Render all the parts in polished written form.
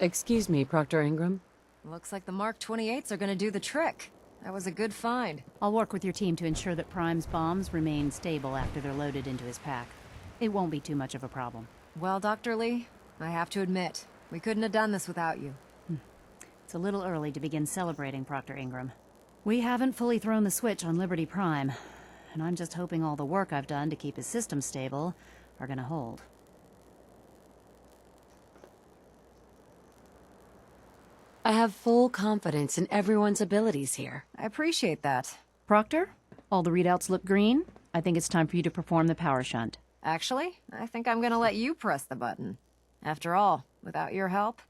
Excuse me, Proctor Ingram. Looks like the Mark 28s are gonna do the trick. That was a good find. I'll work with your team to ensure that Prime's bombs remain stable after they're loaded into his pack. It won't be too much of a problem. Well, Dr. Lee, I have to admit, we couldn't have done this without you. It's a little early to begin celebrating, Proctor Ingram. We haven't fully thrown the switch on Liberty Prime, and I'm just hoping all the work I've done to keep his system stable are gonna hold. I have full confidence in everyone's abilities here. I appreciate that. Proctor, all the readouts look green. I think it's time for you to perform the power shunt. Actually, I think I'm gonna let you press the button. After all, without your help,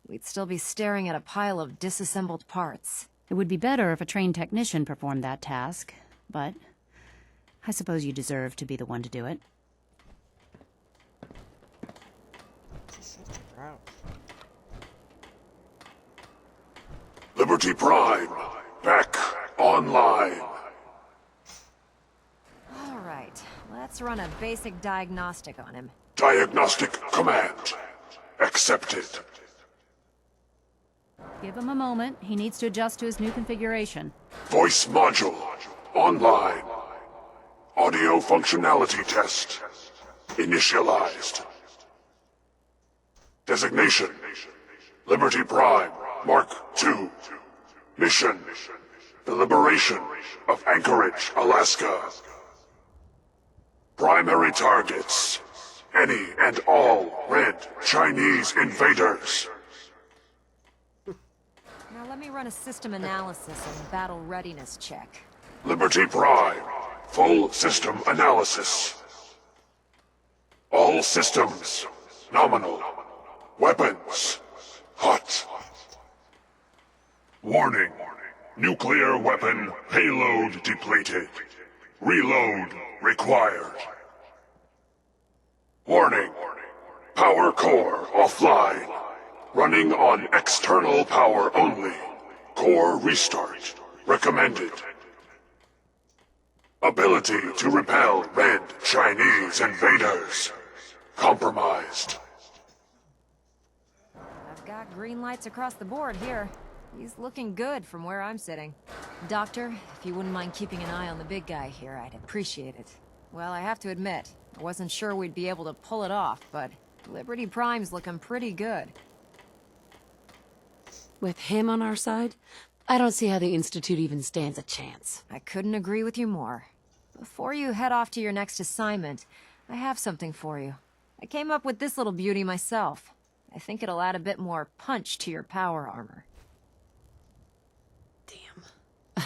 we'd still be staring at a pile of disassembled parts. It would be better if a trained technician performed that task, but I suppose you deserve to be the one to do it. Liberty Prime, back online. All right, let's run a basic diagnostic on him. Diagnostic command accepted. Give him a moment. He needs to adjust to his new configuration. Voice module online. Audio functionality test initialized. Designation Liberty Prime Mark II. Mission the liberation of Anchorage, Alaska. Primary targets any and all red Chinese invaders. Now let me run a system analysis and battle readiness check. Liberty Prime, full system analysis. All systems, nominal. Weapons, hot. Warning, nuclear weapon payload depleted. Reload required. Warning, power core offline. Running on external power only. Core restart recommended. Ability to repel red Chinese invaders compromised. I've got green lights across the board here. He's looking good from where I'm sitting. Doctor, if you wouldn't mind keeping an eye on the big guy here, I'd appreciate it. Well, I have to admit, I wasn't sure we'd be able to pull it off, but Liberty Prime's looking pretty good. With him on our side, I don't see how the Institute even stands a chance. I couldn't agree with you more. Before you head off to your next assignment, I have something for you. I came up with this little beauty myself. I think it'll add a bit more punch to your power armor. Damn.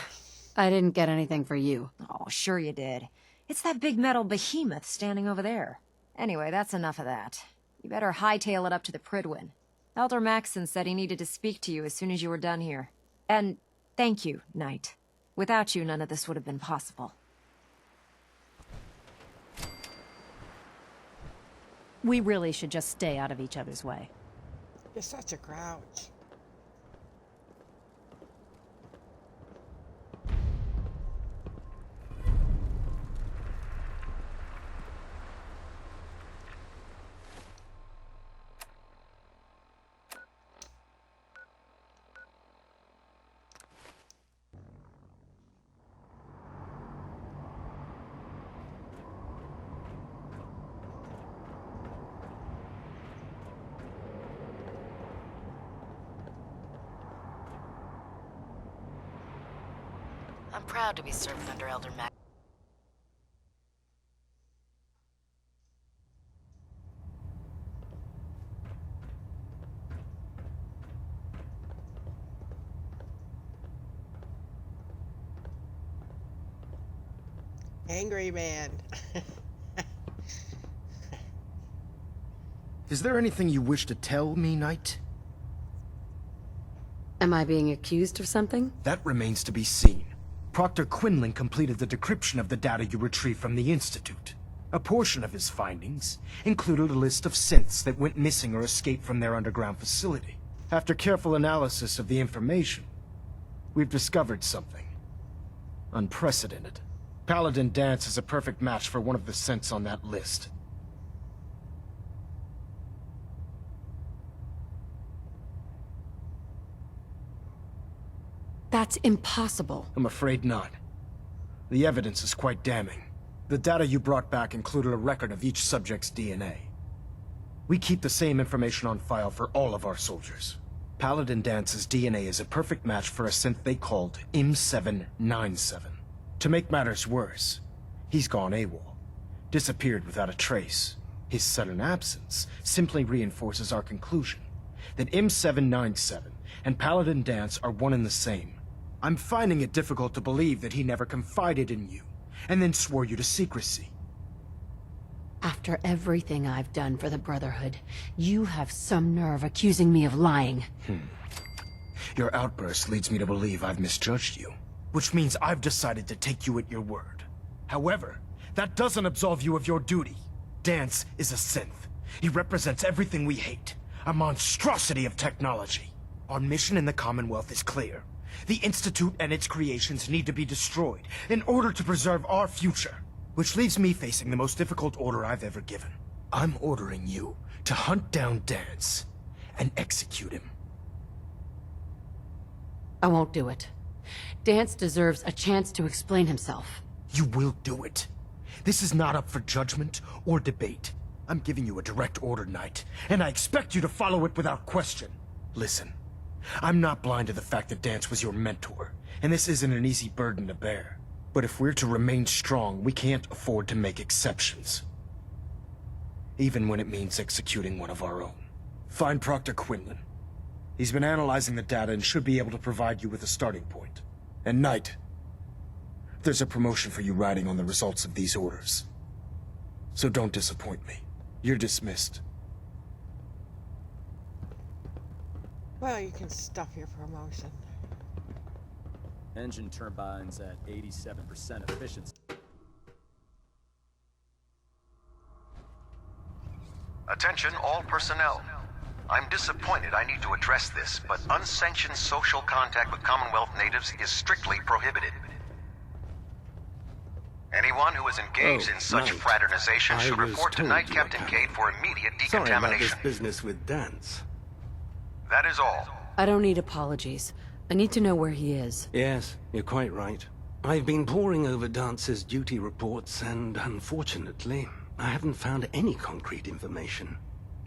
I didn't get anything for you. Oh, sure you did. It's that big metal behemoth standing over there. Anyway, that's enough of that. You better hightail it up to the Pridwin. Elder Maxson said he needed to speak to you as soon as you were done here. And thank you, Knight. Without you, none of this would have been possible. We really should just stay out of each other's way. You're such a grouch. I'm proud to be serving under Elder Max. Angry man. Is there anything you wish to tell me, Knight? Am I being accused of something? That remains to be seen. Proctor Quinlan completed the decryption of the data you retrieved from the Institute. A portion of his findings included a list of synths that went missing or escaped from their underground facility. After careful analysis of the information, we've discovered something unprecedented. Paladin Danse is a perfect match for one of the synths on that list. That's impossible. I'm afraid not. The evidence is quite damning. The data you brought back included a record of each subject's DNA. We keep the same information on file for all of our soldiers. Paladin Dance's DNA is a perfect match for a synth they called M797. To make matters worse, he's gone AWOL. Disappeared without a trace. His sudden absence simply reinforces our conclusion that M797 and Paladin Danse are one and the same. I'm finding it difficult to believe that he never confided in you, and then swore you to secrecy. After everything I've done for the Brotherhood, you have some nerve accusing me of lying. Your outburst leads me to believe I've misjudged you, which means I've decided to take you at your word. However, that doesn't absolve you of your duty. Danse is a synth. He represents everything we hate, a monstrosity of technology. Our mission in the Commonwealth is clear. The Institute and its creations need to be destroyed in order to preserve our future. Which leaves me facing the most difficult order I've ever given. I'm ordering you to hunt down Danse and execute him. I won't do it. Danse deserves a chance to explain himself. You will do it. This is not up for judgment or debate. I'm giving you a direct order, Knight, and I expect you to follow it without question. Listen, I'm not blind to the fact that Danse was your mentor, and this isn't an easy burden to bear. But if we're to remain strong, we can't afford to make exceptions. Even when it means executing one of our own. Find Proctor Quinlan. He's been analyzing the data and should be able to provide you with a starting point. And Knight, there's a promotion for you riding on the results of these orders. So don't disappoint me. You're dismissed. Well, you can stuff your promotion. Engine turbines at 87% efficiency. Attention all personnel. I'm disappointed I need to address this, but unsanctioned social contact with Commonwealth natives is strictly prohibited. Anyone who is engaged in such fraternization should report to Knight Captain Cade for immediate decontamination. Sorry about this business with Danse. That is all. I don't need apologies. I need to know where he is. Yes, you're quite right. I've been poring over Dance's duty reports, and unfortunately, I haven't found any concrete information.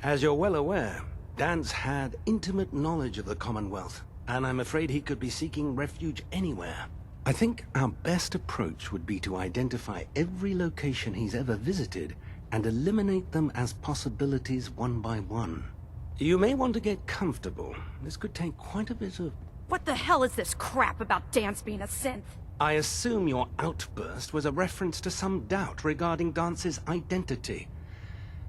As you're well aware, Danse had intimate knowledge of the Commonwealth, and I'm afraid he could be seeking refuge anywhere. I think our best approach would be to identify every location he's ever visited and eliminate them as possibilities one by one. You may want to get comfortable. This could take quite a bit of... What the hell is this crap about Danse being a synth? I assume your outburst was a reference to some doubt regarding Dance's identity.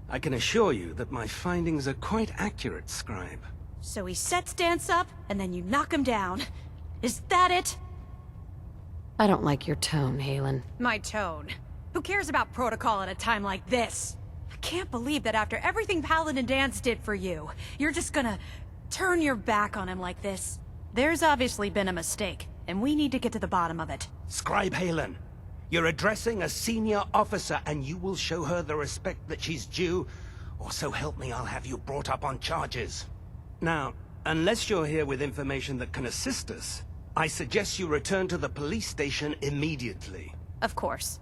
I can assure you that my findings are quite accurate, Scribe. So he sets Danse up, and then you knock him down. Is that it? I don't like your tone, Halen. My tone. Who cares about protocol at a time like this? I can't believe that after everything Paladin Danse did for you, you're just gonna turn your back on him like this. There's obviously been a mistake, and we need to get to the bottom of it. Scribe Halen, you're addressing a senior officer, and you will show her the respect that she's due, or so help me, I'll have you brought up on charges. Now, unless you're here with information that can assist us, I suggest you return to the police station immediately. Of course.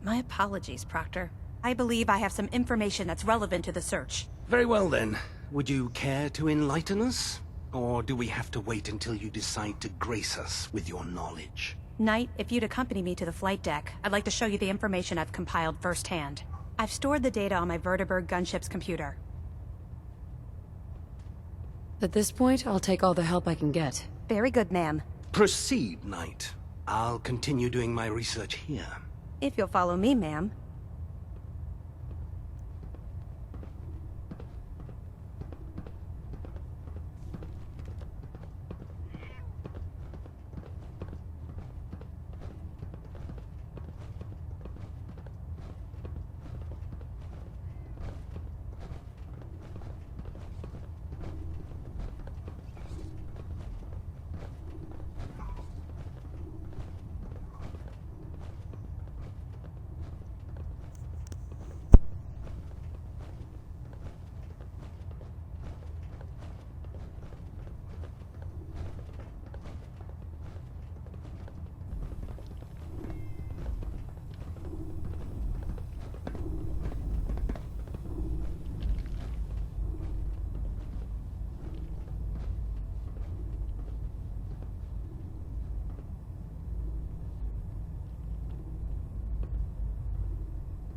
My apologies, Proctor. I believe I have some information that's relevant to the search. Very well then. Would you care to enlighten us? Or do we have to wait until you decide to grace us with your knowledge? Knight, if you'd accompany me to the flight deck, I'd like to show you the information I've compiled firsthand. I've stored the data on my Vertibird gunship's computer. At this point, I'll take all the help I can get. Very good, ma'am. Proceed, Knight. I'll continue doing my research here. If you'll follow me, ma'am.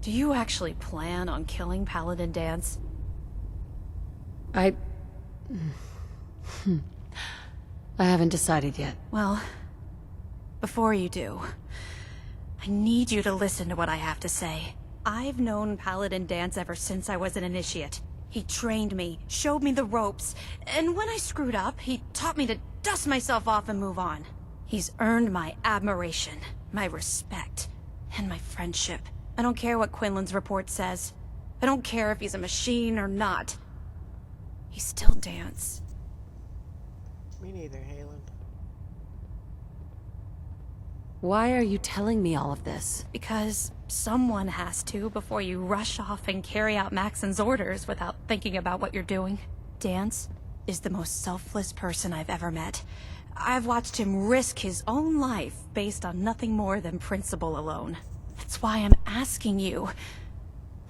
Do you actually plan on killing Paladin Danse? I haven't decided yet. Well, before you do, I need you to listen to what I have to say. I've known Paladin Danse ever since I was an initiate. He trained me, showed me the ropes, and when I screwed up, he taught me to dust myself off and move on. He's earned my admiration, my respect, and my friendship. I don't care what Quinlan's report says. I don't care if he's a machine or not. He's still Danse. Me neither, Halen. Why are you telling me all of this? Because someone has to before you rush off and carry out Maxon's orders without thinking about what you're doing. Danse is the most selfless person I've ever met. I've watched him risk his own life based on nothing more than principle alone. That's why I'm asking you.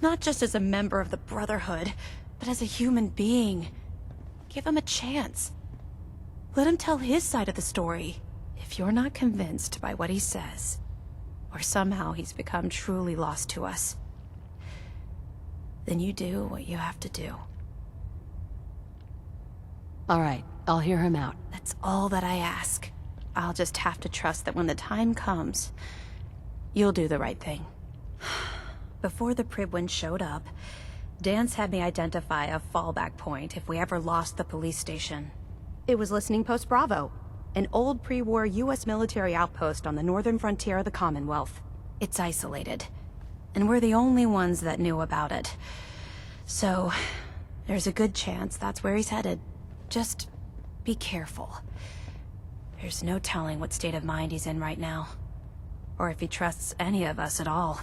Not just as a member of the Brotherhood, but as a human being. Give him a chance. Let him tell his side of the story. If you're not convinced by what he says, or somehow he's become truly lost to us, then you do what you have to do. All right, I'll hear him out. That's all that I ask. I'll just have to trust that when the time comes, you'll do the right thing. Before the Prydwen showed up, Danse had me identify a fallback point if we ever lost the police station. It was Listening Post Bravo, an old pre-war US military outpost on the northern frontier of the Commonwealth. It's isolated, and we're the only ones that knew about it. So, there's a good chance that's where he's headed. Just be careful. There's no telling what state of mind he's in right now, or if he trusts any of us at all.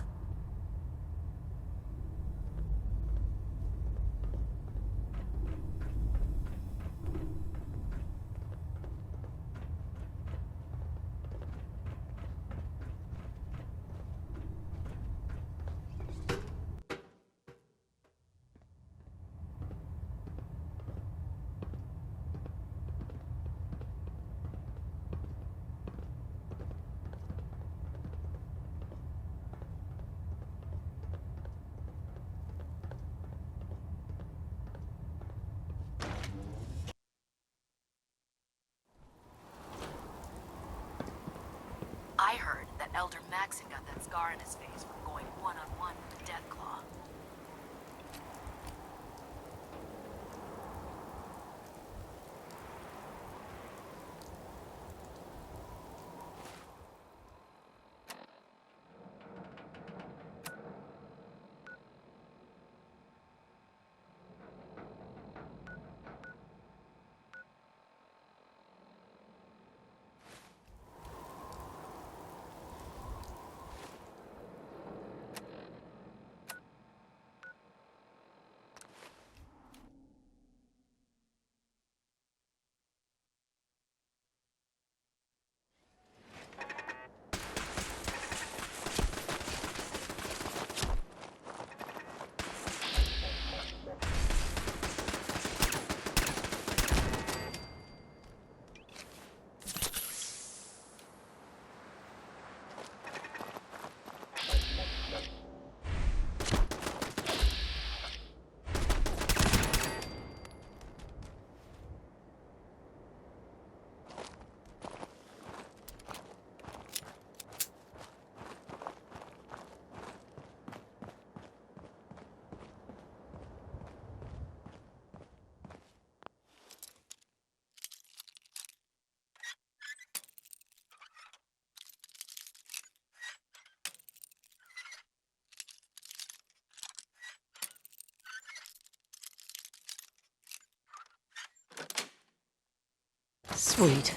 I heard that Elder Maxon got that scar in his face from going one-on-one with Deathclaw. Sweet.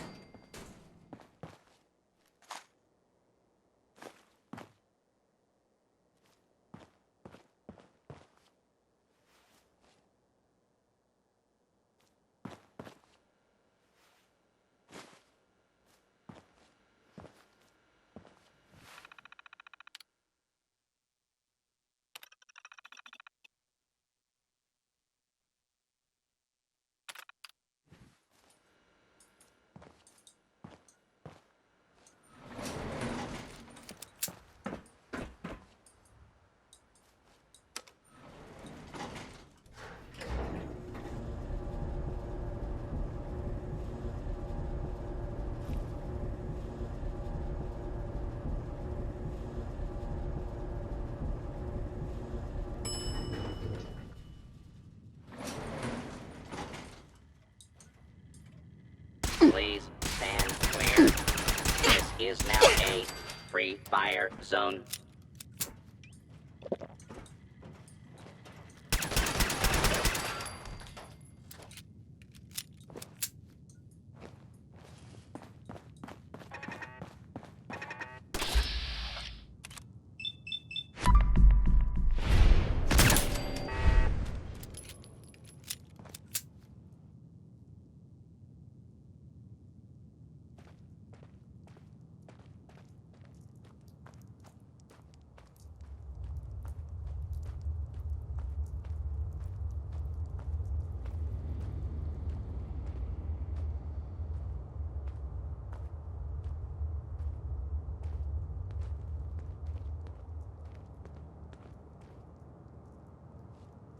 Please stand clear. This is now a free fire zone.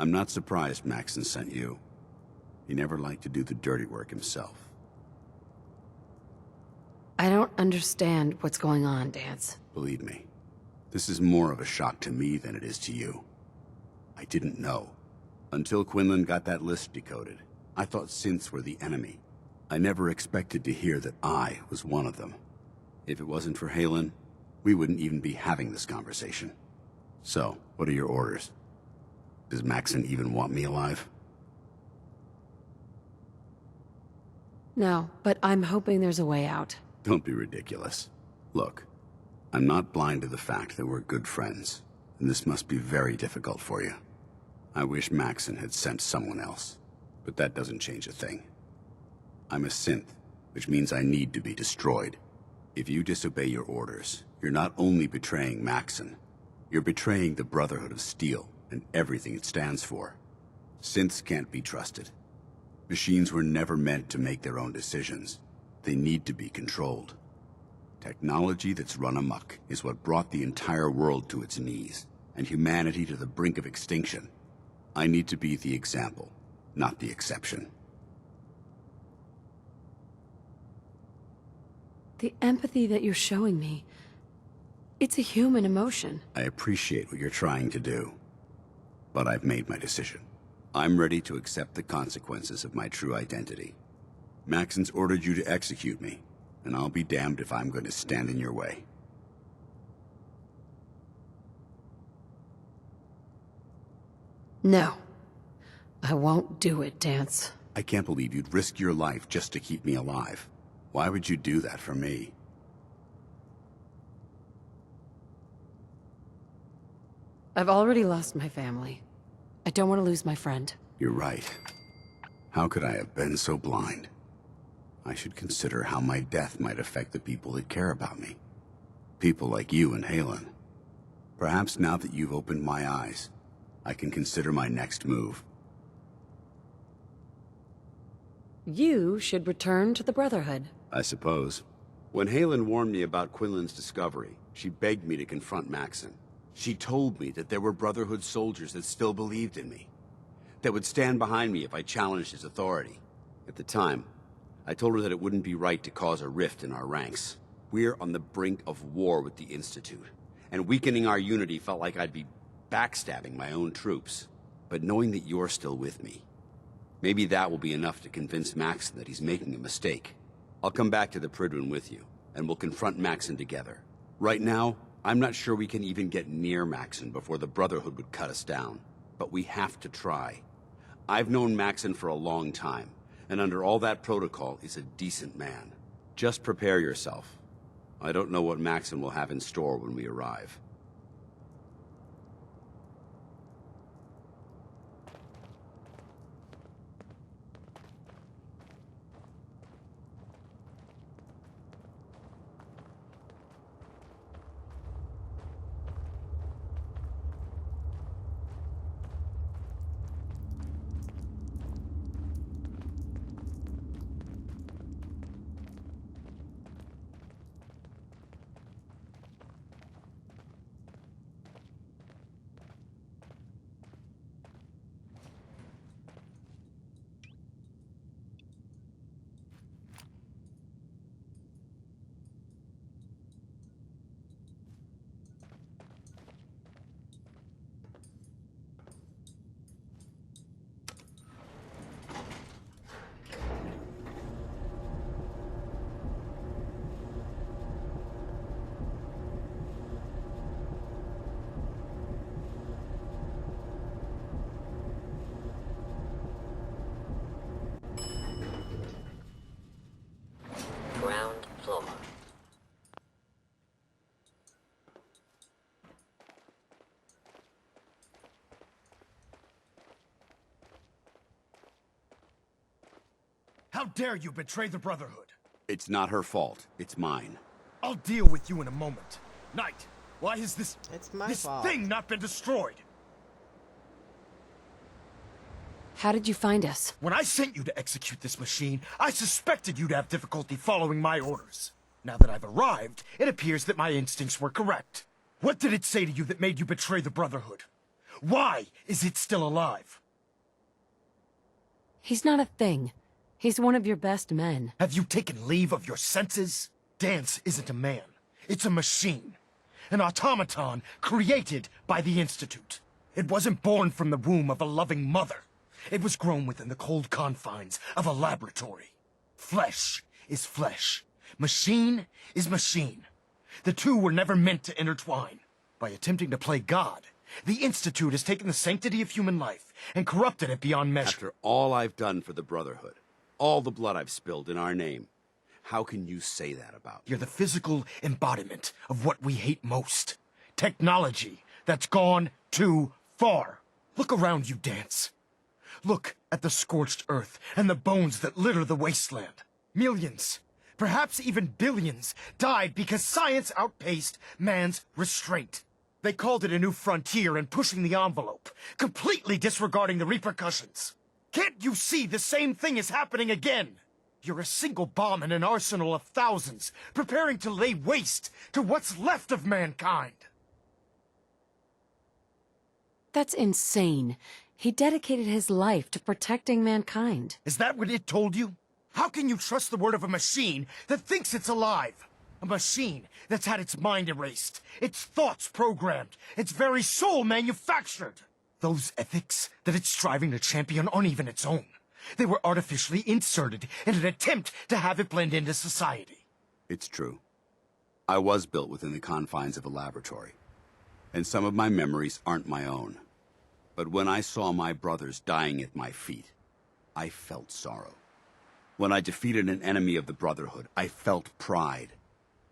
I'm not surprised Maxon sent you. He never liked to do the dirty work himself. I don't understand what's going on, Danse. Believe me, this is more of a shock to me than it is to you. I didn't know. Until Quinlan got that list decoded, I thought synths were the enemy. I never expected to hear that I was one of them. If it wasn't for Halen, we wouldn't even be having this conversation. So, what are your orders? Does Maxon even want me alive? No, but I'm hoping there's a way out. Don't be ridiculous. Look, I'm not blind to the fact that we're good friends, and this must be very difficult for you. I wish Maxon had sent someone else, but that doesn't change a thing. I'm a synth, which means I need to be destroyed. If you disobey your orders, you're not only betraying Maxon, you're betraying the Brotherhood of Steel and everything it stands for. Synths can't be trusted. Machines were never meant to make their own decisions. They need to be controlled. Technology that's run amok is what brought the entire world to its knees, and humanity to the brink of extinction. I need to be the example, not the exception. The empathy that you're showing me, it's a human emotion. I appreciate what you're trying to do, but I've made my decision. I'm ready to accept the consequences of my true identity. Maxon's ordered you to execute me, and I'll be damned if I'm going to stand in your way. No. I won't do it, Danse. I can't believe you'd risk your life just to keep me alive. Why would you do that for me? I've already lost my family. I don't want to lose my friend. You're right. How could I have been so blind? I should consider how my death might affect the people that care about me. People like you and Halen. Perhaps now that you've opened my eyes, I can consider my next move. You should return to the Brotherhood. I suppose. When Halen warned me about Quinlan's discovery, she begged me to confront Maxon. She told me that there were Brotherhood soldiers that still believed in me, that would stand behind me if I challenged his authority. At the time, I told her that it wouldn't be right to cause a rift in our ranks. We're on the brink of war with the Institute, and weakening our unity felt like I'd be backstabbing my own troops. But knowing that you're still with me, maybe that will be enough to convince Maxon that he's making a mistake. I'll come back to the Prydwen with you, and we'll confront Maxon together. Right now, I'm not sure we can even get near Maxon before the Brotherhood would cut us down. But we have to try. I've known Maxon for a long time, and under all that protocol is a decent man. Just prepare yourself. I don't know what Maxon will have in store when we arrive. How dare you betray the Brotherhood? It's not her fault. It's mine. I'll deal with you in a moment. Knight, why has this fault. thing not been destroyed? How did you find us? When I sent you to execute this machine, I suspected you'd have difficulty following my orders. Now that I've arrived, it appears that my instincts were correct. What did it say to you that made you betray the Brotherhood? Why is it still alive? He's not a thing. He's one of your best men. Have you taken leave of your senses? Danse isn't a man. It's a machine. An automaton created by the Institute. It wasn't born from the womb of a loving mother. It was grown within the cold confines of a laboratory. Flesh is flesh. Machine is machine. The two were never meant to intertwine. By attempting to play God, the Institute has taken the sanctity of human life and corrupted it beyond measure. After all I've done for the Brotherhood, all the blood I've spilled in our name, how can you say that about me? You're the physical embodiment of what we hate most. Technology that's gone too far. Look around you, Danse. Look at the scorched earth and the bones that litter the wasteland. Millions, perhaps even billions, died because science outpaced man's restraint. They called it a new frontier and pushing the envelope, completely disregarding the repercussions. Can't you see the same thing is happening again? You're a single bomb in an arsenal of thousands, preparing to lay waste to what's left of mankind. That's insane. He dedicated his life to protecting mankind. Is that what it told you? How can you trust the word of a machine that thinks it's alive? A machine that's had its mind erased, its thoughts programmed, its very soul manufactured. Those ethics that it's striving to champion aren't even its own. They were artificially inserted in an attempt to have it blend into society. It's true. I was built within the confines of a laboratory, and some of my memories aren't my own. But when I saw my brothers dying at my feet, I felt sorrow. When I defeated an enemy of the Brotherhood, I felt pride.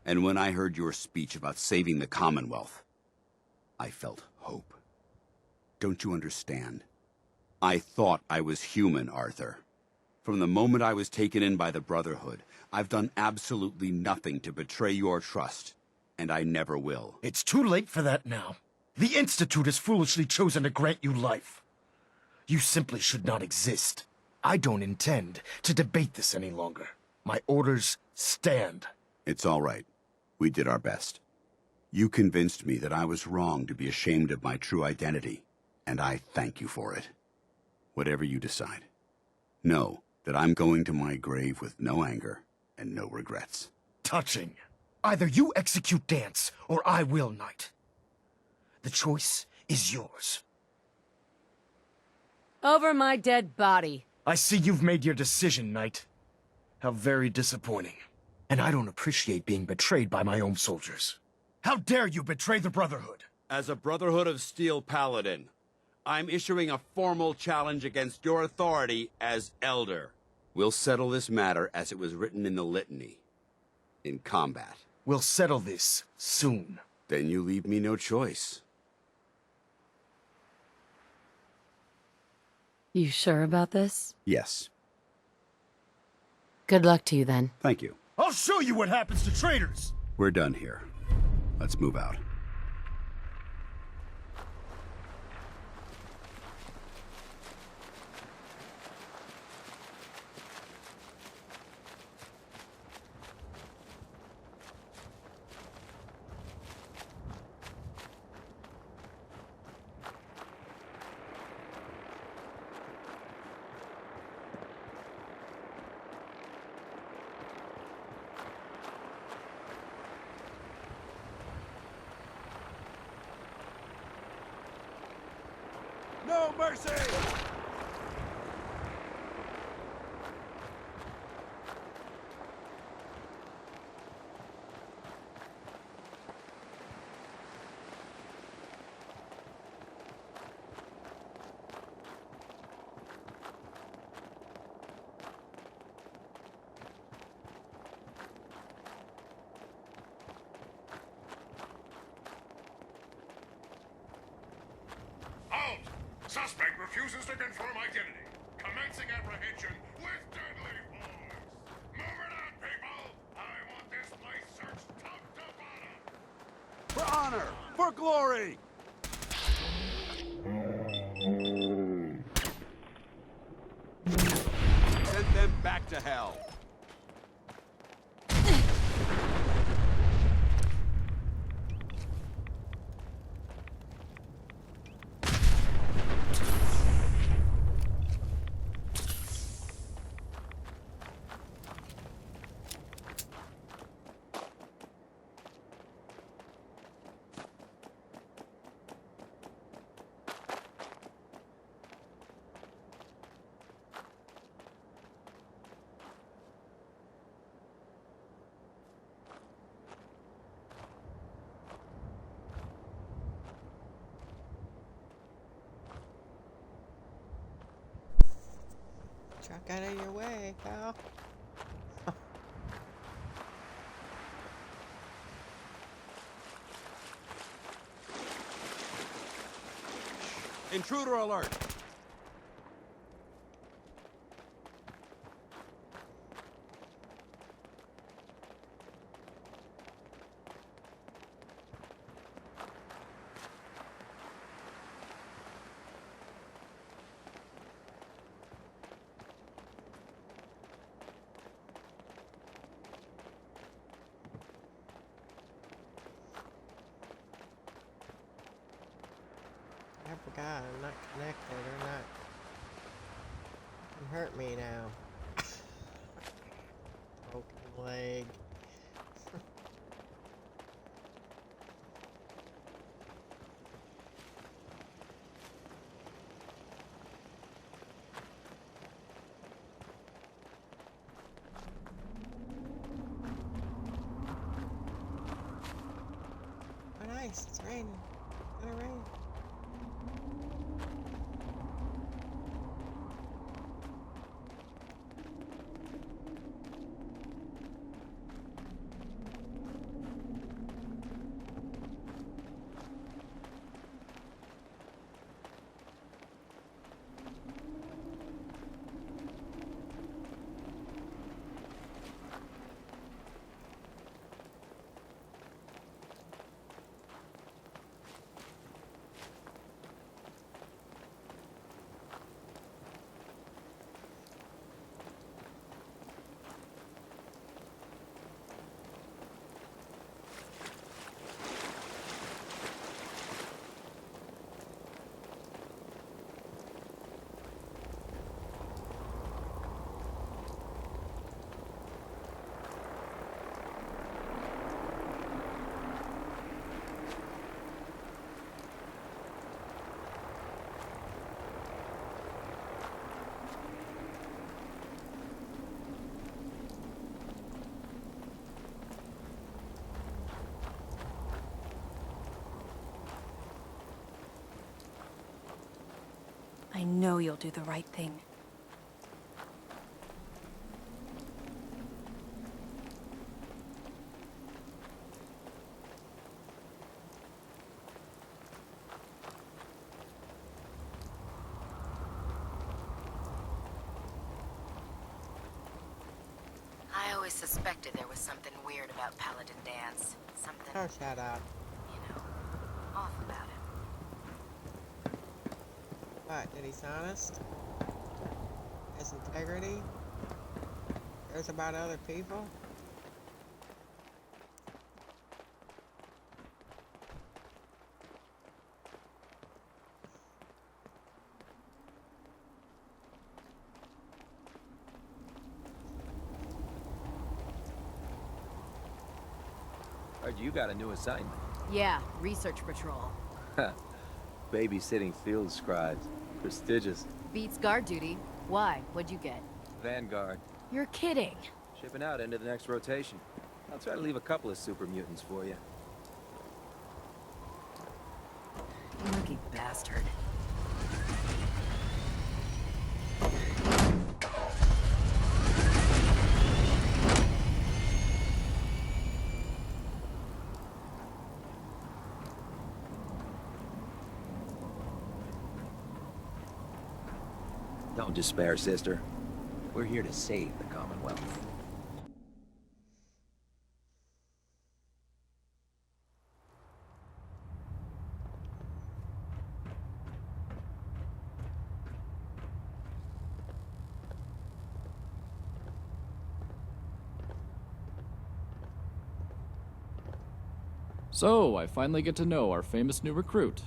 And when I heard your speech about saving the Commonwealth, I felt hope. Don't you understand? I thought I was human, Arthur. From the moment I was taken in by the Brotherhood, I've done absolutely nothing to betray your trust, and I never will. It's too late for that now. The Institute has foolishly chosen to grant you life. You simply should not exist. I don't intend to debate this any longer. My orders stand. It's all right. We did our best. You convinced me that I was wrong to be ashamed of my true identity, and I thank you for it. Whatever you decide, know that I'm going to my grave with no anger and no regrets. Touching. Either you execute Danse, or I will, Knight. The choice is yours. Over my dead body. I see you've made your decision, Knight. How very disappointing. And I don't appreciate being betrayed by my own soldiers. How dare you betray the Brotherhood? As a Brotherhood of Steel Paladin, I'm issuing a formal challenge against your authority as Elder. We'll settle this matter as it was written in the litany. In combat. We'll settle this soon. Then you leave me no choice. You sure about this? Yes. Good luck to you then. Thank you. I'll show you what happens to traitors! We're done here. Let's move out. No mercy! Halt! Suspect refuses to confirm identity. Commencing apprehension with deadly force. honor, for glory! Send them back to hell. Truck out of your way, pal. Intruder alert! I forgot, I'm not connected, or not. You can hurt me now. Broken leg. Oh nice, it's raining. It's gonna rain. I know you'll do the right thing. I always suspected there was something weird about Paladin Danse. Something, Oh, shut up. you know, off about him. What, that he's honest? Has integrity? Cares about other people? Heard you got a new assignment. Yeah, research patrol. Babysitting field scribes. Prestigious. Beats guard duty. Why? What'd you get? Vanguard. You're kidding. Shipping out into the next rotation. I'll try to leave a couple of super mutants for you. You lucky bastard. Don't despair, sister. We're here to save the Commonwealth. So, I finally get to know our famous new recruit.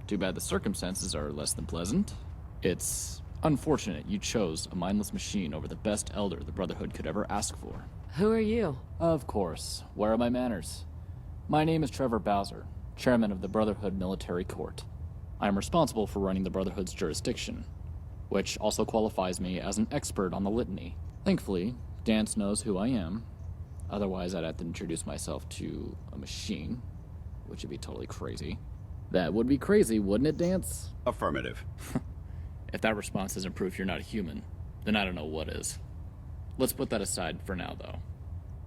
Too bad the circumstances are less than pleasant. It's unfortunate you chose a mindless machine over the best elder the Brotherhood could ever ask for. Who are you? Of course. Where are my manners? My name is Trevor Bowser, chairman of the Brotherhood Military Court. I am responsible for running the Brotherhood's jurisdiction, which also qualifies me as an expert on the litany. Thankfully, Danse knows who I am. Otherwise, I'd have to introduce myself to a machine, which would be totally crazy. That would be crazy, wouldn't it, Danse? Affirmative. If that response isn't proof you're not human, then I don't know what is. Let's put that aside for now, though.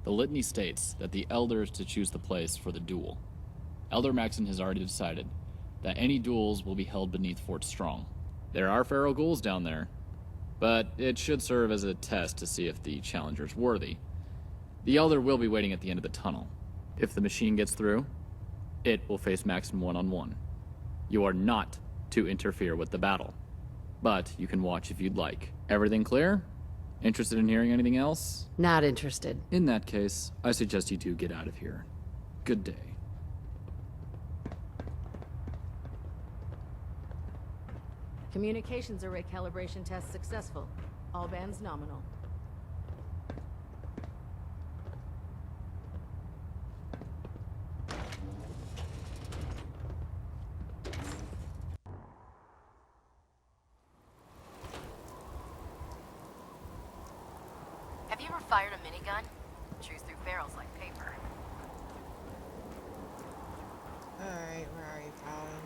The litany states that the Elder is to choose the place for the duel. Elder Maxon has already decided that any duels will be held beneath Fort Strong. There are feral ghouls down there, but it should serve as a test to see if the challenger's worthy. The Elder will be waiting at the end of the tunnel. If the machine gets through, it will face Maxon one-on-one. You are not to interfere with the battle, but you can watch if you'd like. Everything clear? Interested in hearing anything else? Not interested. In that case, I suggest you two get out of here. Good day. Communications array calibration test successful. All bands nominal. Have you ever fired a minigun? Chews through barrels like paper. Alright, where are you, Colin?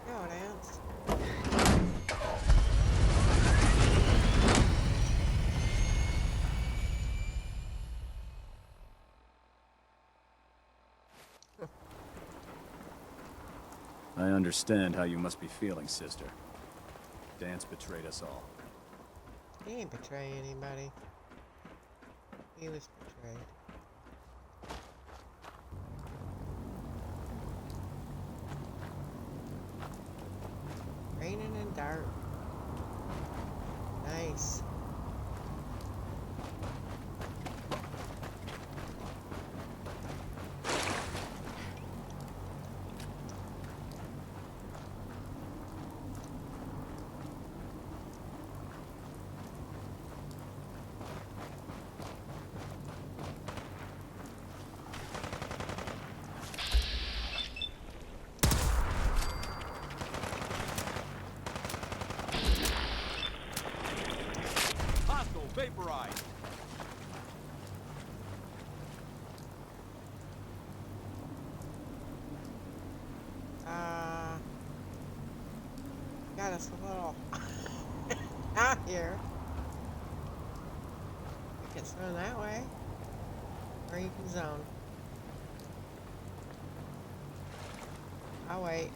Go, Danse. I understand how you must be feeling, sister. Danse betrayed us all. He ain't betray anybody. He was betrayed. Raining and dark. Nice. Hostile vaporized. Got us a little out here. You can swim that way, or you can zone. I'll wait.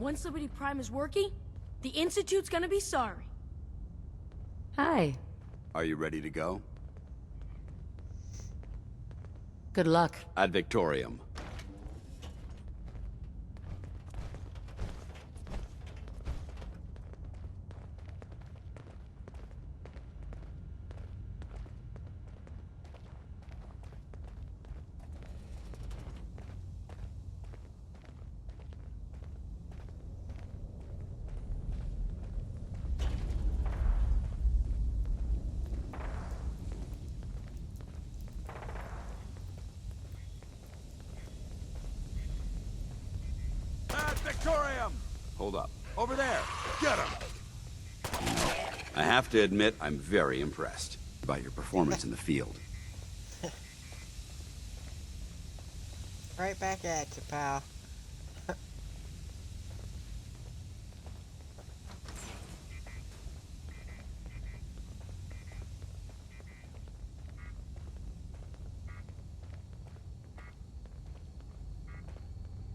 once Liberty Prime is working, the Institute's gonna be sorry. Hi. Are you ready to go? Good luck. Ad Victorium. Ad Victorium! Hold up. Over there! Get him! I have to admit, I'm very impressed by your performance in the field. Right back at you, pal.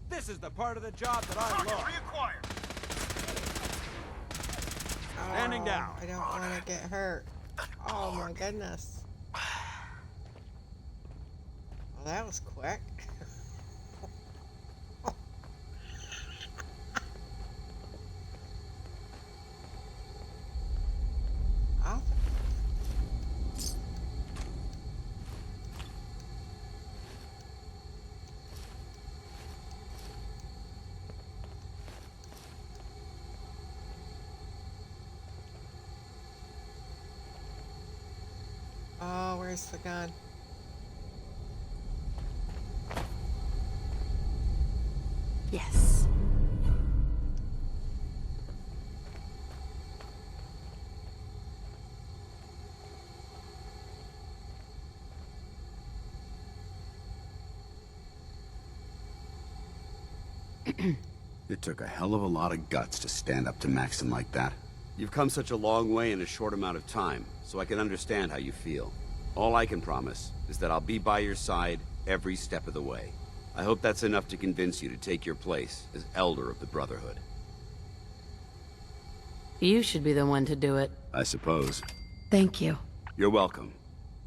This is the part of the job that I love. Standing down. I don't want to get hurt. Oh my goodness. Well, that was quick. Oh. Oh, where's the gun? Yes. It took a hell of a lot of guts to stand up to Maxim like that. You've come such a long way in a short amount of time, so I can understand how you feel. All I can promise is that I'll be by your side every step of the way. I hope that's enough to convince you to take your place as Elder of the Brotherhood. You should be the one to do it. I suppose. Thank you. You're welcome.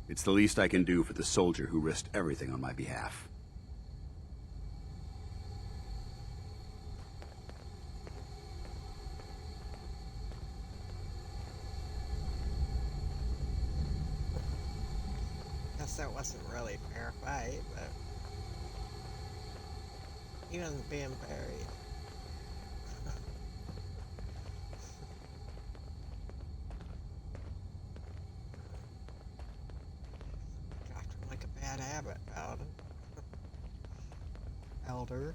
It's the least I can do for the soldier who risked everything on my behalf. Guess that wasn't really a fair fight, but he wasn't being buried. Got like a bad habit, Paladin. Elder.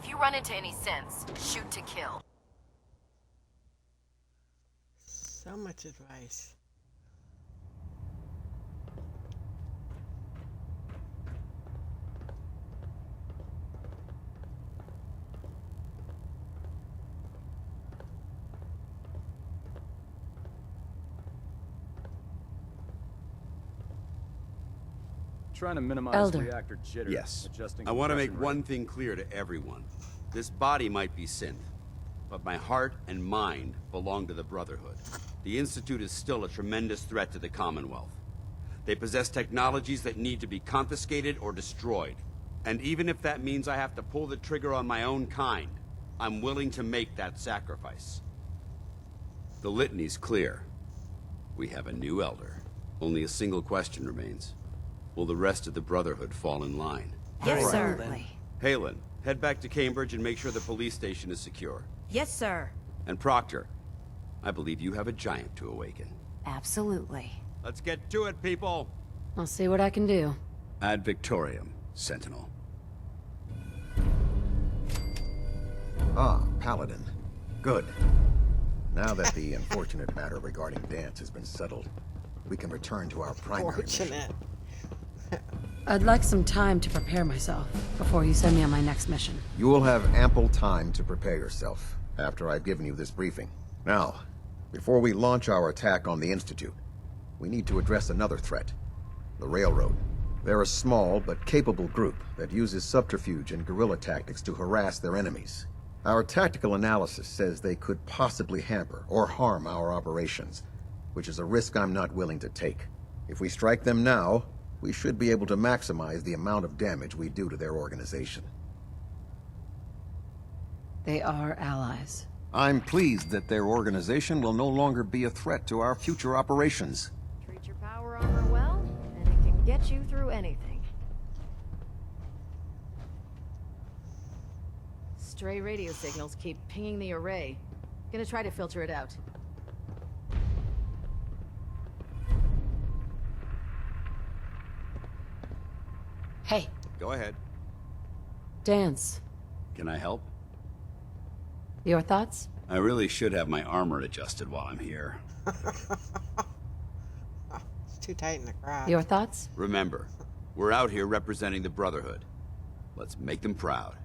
If you run into any synths, shoot to kill. So much advice. Trying to minimize Elder. reactor jitter. Yes. Adjusting I want to make compression rate. one thing clear to everyone. This body might be synth, but my heart and mind belong to the Brotherhood. The Institute is still a tremendous threat to the Commonwealth. They possess technologies that need to be confiscated or destroyed. And even if that means I have to pull the trigger on my own kind, I'm willing to make that sacrifice. The litany's clear. We have a new Elder. Only a single question remains. Will the rest of the Brotherhood fall in line? Yes, All right, sir. then. Halen, head back to Cambridge and make sure the police station is secure. Yes, sir. And Proctor, I believe you have a giant to awaken. Absolutely. Let's get to it, people! I'll see what I can do. Ad Victoriam, Sentinel. Ah, Paladin. Good. Now that the unfortunate matter regarding Danse has been settled, we can return to our primary mission. Fortunate. I'd like some time to prepare myself before you send me on my next mission. You will have ample time to prepare yourself after I've given you this briefing. Now, before we launch our attack on the Institute, we need to address another threat. The Railroad. They're a small but capable group that uses subterfuge and guerrilla tactics to harass their enemies. Our tactical analysis says they could possibly hamper or harm our operations, which is a risk I'm not willing to take. If we strike them now, we should be able to maximize the amount of damage we do to their organization. They are allies. I'm pleased that their organization will no longer be a threat to our future operations. Treat your power armor well, and it can get you through anything. Stray radio signals keep pinging the array. Gonna try to filter it out. Hey, Go ahead. Danse. Can I help? Your thoughts? I really should have my armor adjusted while I'm here. It's too tight in the crotch. Your thoughts? Remember, we're out here representing the Brotherhood. Let's make them proud.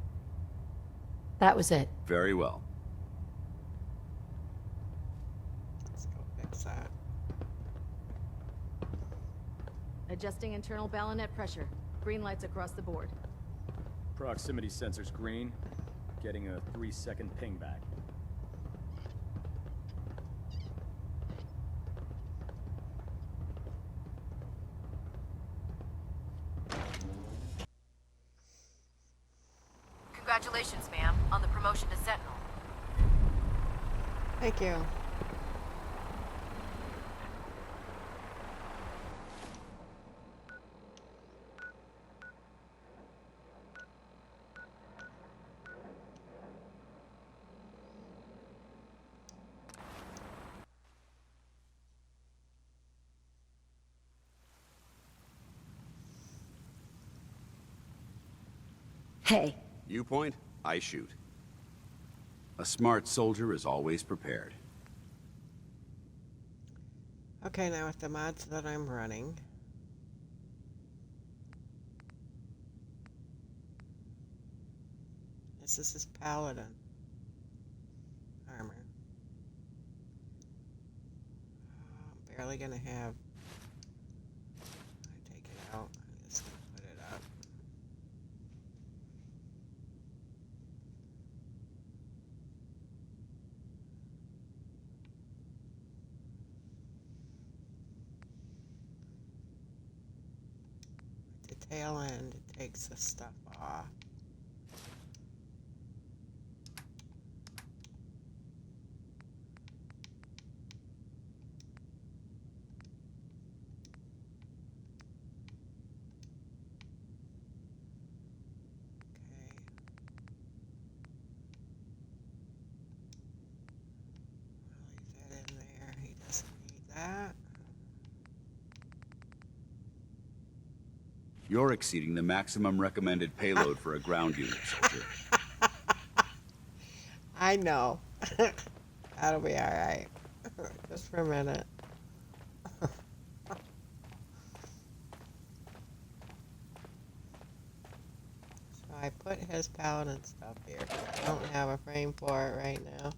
That was it. Very well. Let's go fix that. Adjusting internal bayonet pressure. Green lights across the board. Proximity sensors green. Getting a 3-second ping back. Congratulations, ma'am, on the promotion to Sentinel. Thank you. Hey. You point, I shoot. A smart soldier is always prepared. Okay, now with the mods that I'm running. This is his Paladin armor. I'm barely gonna have. I take it out. I'm just gonna put it up. At the tail end, it takes the stuff off. That. You're exceeding the maximum recommended payload for a ground unit, soldier. I know. That'll be alright. Just for a minute. So I put his paladin stuff here. I don't have a frame for it right now.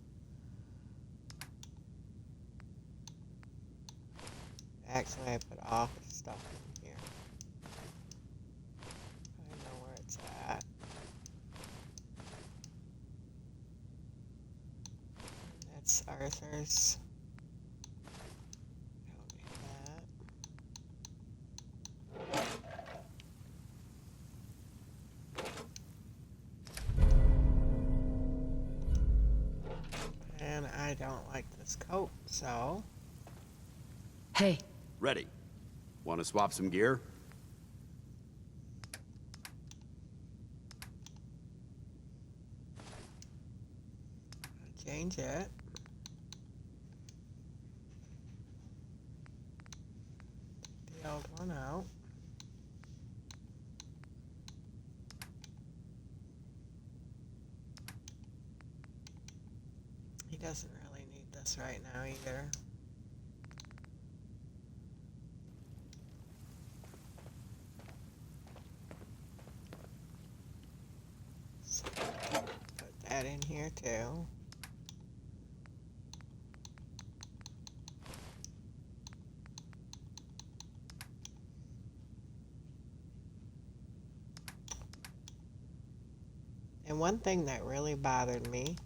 Actually, I put all his stuff in here. I know where it's at. That's Arthur's. Don't need that. And I don't like this coat, so... Hey. Ready. Want to swap some gear? Change it. Take the old one out. He doesn't really need this right now either. So, put that in here too. And one thing that really bothered me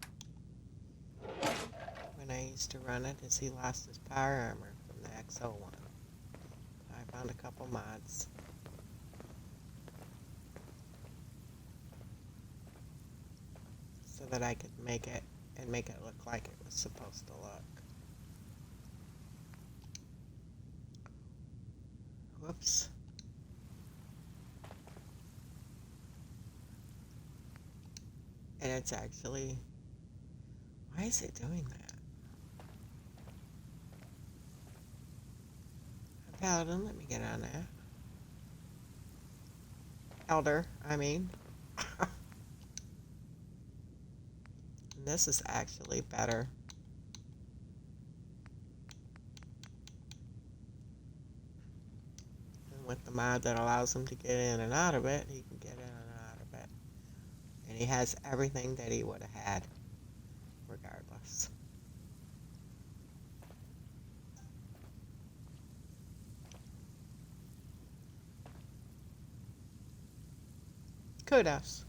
when I used to run it is he lost his power armor from the XO one. I found a couple mods. So that I could make it and make it look like it was supposed to look. Whoops. And it's actually... Why is it doing that? Paladin, let me get on that. Elder, I mean. And this is actually better. And with the mod that allows him to get in and out of it, he can get in and out of it. And he has everything that he would have had, regardless. Kudos.